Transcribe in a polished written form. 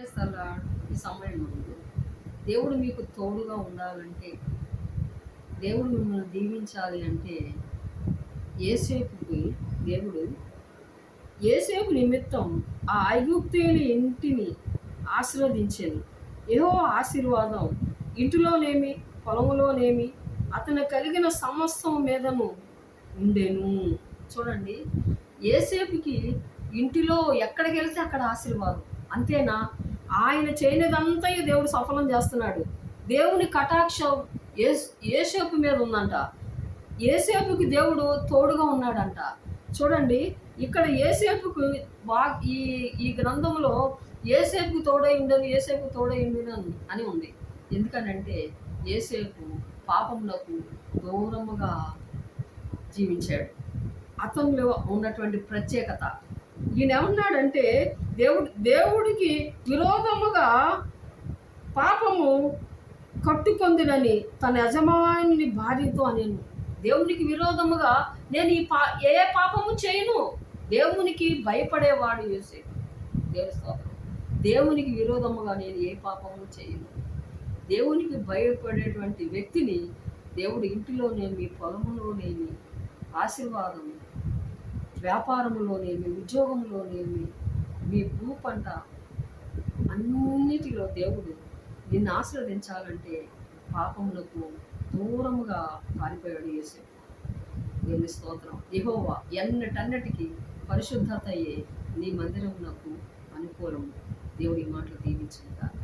చేస్తారా ఈ సమయంలో? దేవుడు మీకు తోడుగా ఉండాలంటే, దేవుడు మిమ్మల్ని దీవించాలి అంటే, యోసేపుకి దేవుడు యోసేపు నిమిత్తం ఆ ఐగుప్తీయుని ఇంటిని ఆశీర్వదించెను. యెహోవా ఆశీర్వాదం ఇంటిలోనేమి, పొలంలోనేమి, అతను కలిగిన సమస్తం మీదను ఉండెను. చూడండి, యోసేపుకి ఇంటిలో ఎక్కడికి వెళ్తే అక్కడ ఆశీర్వాదం. అంతేనా? ఆయన చేయనిదంతయు దేవుడు సఫలం చేస్తున్నాడు. దేవుని కటాక్షం యోసేపు మీద ఉందంట. యోసేపుకి దేవుడు తోడుగా ఉన్నాడంట. చూడండి, ఇక్కడ యోసేపుకు ఈ ఈ గ్రంథంలో యోసేపుకు తోడైండని, యోసేపు తోడైండునని అని ఉంది. ఎందుకనంటే యోసేపు పాపములకు దూరముగా జీవించాడు. అతనిలో ఉన్నటువంటి ప్రత్యేకత. ఈయన ఏమన్నాడంటే, దేవుడికి విరోధముగా పాపము కట్టుకొందునని తన యజమాని భార్యతో అనేను. దేవునికి విరోధముగా నేను ఏ పాపము చేయను. దేవునికి భయపడేవాడు యోసేపు. దేవుని స్తోత్రం. దేవునికి విరోధముగా నేను ఏ పాపము చేయను. దేవునికి భయపడేటువంటి వ్యక్తిని దేవుడు ఇంటిలోనేమి, పొలములోనేమి ఆశీర్వాదం, వ్యాపారంలోనేమి, ఉద్యోగంలోనేమి, మీ భూ పంట అన్నిటిలో దేవుడు నిన్ను ఆశీర్వదించాలంటే పాపములకు దూరముగా పారిపోయాడు యేసు. దేవుని స్తోత్రం. యెహోవా ఎన్నటన్నటికి పరిశుద్ధతయే నీ మందిరమునకు అనుకూలము. దేవుడి మాటలు దీవించుగాక.